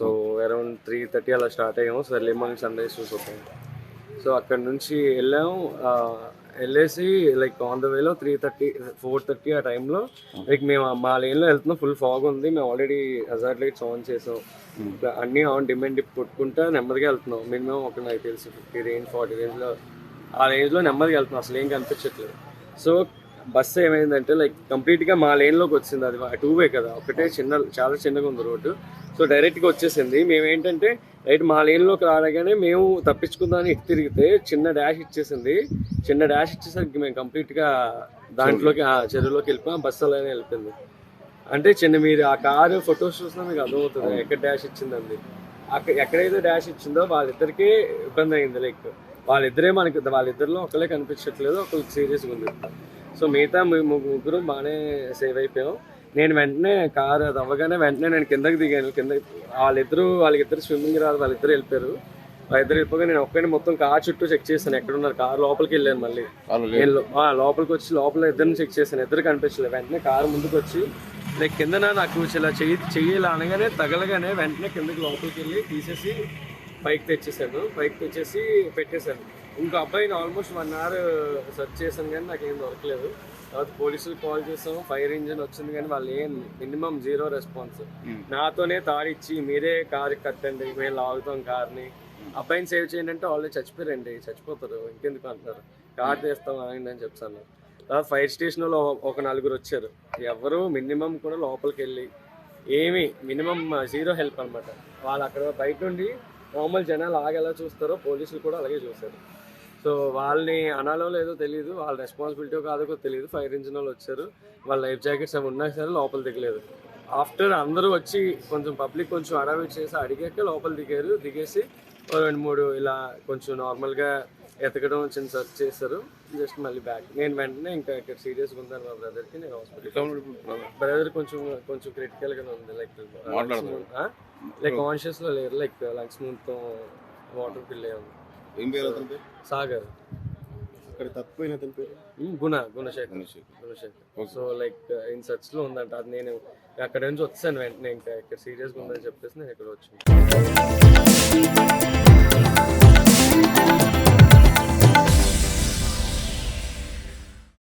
So around 3:30 అలా start అయ్యాము. So early morning sunrise చూసొచ్చాము. సో అక్కడ నుంచి వెళ్ళాము. వెళ్ళేసి లైక్ ఆన్ ద వేలో 4:30 ఆ టైంలో లైక్ మేము మా లేన్లో వెళ్తున్నాం. ఫుల్ ఫాగ్ ఉంది. మేము ఆల్రెడీ హజార్డ్ లైట్స్ ఆన్ చేసాం. అన్నీ ఆన్ డిమాండ్ కొట్టుకుంటా నెమ్మదిగా వెళ్తున్నాం. మినిమం ఒక నాకు తెలిసి 50 రేంజ్ 40 రేంజ్లో ఆ రేంజ్లో నెమ్మదిగా వెళ్తున్నాం. అసలు ఏం కనిపించట్లేదు. సో బస్సు ఏమైందంటే లైక్ కంప్లీట్గా మా లేన్లోకి వచ్చింది. అది 2 వే కదా, ఒకటే చాలా చిన్నగా ఉంది రోడ్డు. సో డైరెక్ట్గా వచ్చేసింది. మేము ఏంటంటే రైట్ మా లేన్లోకి రాగానే మేము తప్పించుకుందామని ఇటు తిరిగితే చిన్న డాష్ ఇచ్చేసింది. చిన్న డాష్ ఇచ్చేసరికి మేము కంప్లీట్గా దాంట్లోకి చెరువులోకి వెళ్ళిపోయాం. బస్సు అలానే వెళ్ళిపోయింది. అంటే మీరు ఆ కారు ఫొటోస్ చూసినా మీకు అర్థమవుతుంది ఎక్కడ డాష్ ఇచ్చిందండి. ఎక్కడైతే డాష్ ఇచ్చిందో వాళ్ళిద్దరికీ ఇబ్బంది అయింది. లైక్ వాళ్ళిద్దరిలో ఒకళ్ళే కనిపించట్లేదు, ఒకరికి సీరియస్గా ఉంది. సో మిగతా ముగ్గురు బాగానే సేవ్ అయిపోయాం. నేను వెంటనే కారు అది అవ్వగానే వెంటనే నేను కిందకి దిగాను. వాళ్ళిద్దరు స్విమ్మింగ్ రాదు, వాళ్ళిద్దరు వెళ్ళిపోయారు. వాళ్ళిద్దరు వెళ్ళిపోగా నేను ఒక్కడిని మొత్తం కార్ చుట్టూ చెక్ చేశాను ఎక్కడున్నారు. కారు లోపలికి వెళ్ళాను. మళ్ళీ లోపలికి వచ్చి లోపల ఇద్దరిని చెక్ చేశాను. ఇద్దరు కనిపించలేదు. వెంటనే కారు ముందుకు వచ్చి లైక్ కింద నాకు ఇలా చెయ్యాలి అనగానే తగలగానే వెంటనే కిందకి లోపలికి వెళ్ళి తీసేసి పైకి తెచ్చేసి పెట్టేశాను. ఇంకో అబ్బాయిని ఆల్మోస్ట్ 1 hour సెర్చ్ చేశాను కానీ నాకేం దొరకలేదు. తర్వాత పోలీసులకు కాల్ చేసాము. ఫైర్ ఇంజిన్ వచ్చింది కానీ వాళ్ళు మినిమం 0 రెస్పాన్స్. నాతోనే తాడిచ్చి మీరే కారు కట్టండి, మేము లాగుతాం కార్ని, అబ్బాయిని సేవ్ చేయండి అంటే ఆల్రెడీ చచ్చిపోతారు, ఇంకెందుకు అంటున్నారు, కార్ తీస్తాం ఆగండి అని చెప్తాను. తర్వాత ఫైర్ స్టేషన్లో ఒక 4 వచ్చారు. ఎవరు మినిమం కూడా లోపలికి వెళ్ళి మినిమం 0 హెల్ప్ అనమాట. వాళ్ళు అక్కడ బయట నుండి నార్మల్ జనాలు ఆగేలా చూస్తారో పోలీసులు కూడా అలాగే చూశారు. సో వాళ్ళని అనాలో లేదో తెలియదు, వాళ్ళ రెస్పాన్సిబిలిటీ కాదో తెలియదు. ఫైర్ ఇంజిన్ వాళ్ళు వచ్చారు. వాళ్ళ లైఫ్ జాకెట్స్ అవి ఉన్నా సరే లోపల దిగలేదు. ఆఫ్టర్ అందరూ వచ్చి పబ్లిక్ కొంచెం అడావిట్ చేసి అడిగాక లోపల దిగేసి 2-3 ఇలా కొంచెం నార్మల్గా ఎతకడం చిన్న సెర్చ్ చేశారు. జస్ట్ మళ్ళీ బ్యాక్. నేను వెంటనే ఇంకా ఇక్కడ సీరియస్గా ఉందని మా బ్రదర్కి నేను హాస్పిటల్. బ్రదర్ కొంచెం క్రిటికల్గానే ఉంది. లైక్ కాన్షియస్లో లేరు. లైక్ లంగ్స్ మొత్తం వాటర్ ఫిల్ అయ్యి ఉంది. ఏం పేరు అతని పేరు? సాగర్. అక్కడ తప్పిపోయిన అతని పేరు Gunasekhar. So like in search లో ఉందంట. అది నేను అక్కడ నుంచి వచ్చాను వెంటనే ఇంకా ఇక్కడ సీరియస్గా ఉందని చెప్పేసి నేను ఇక్కడ వచ్చాను.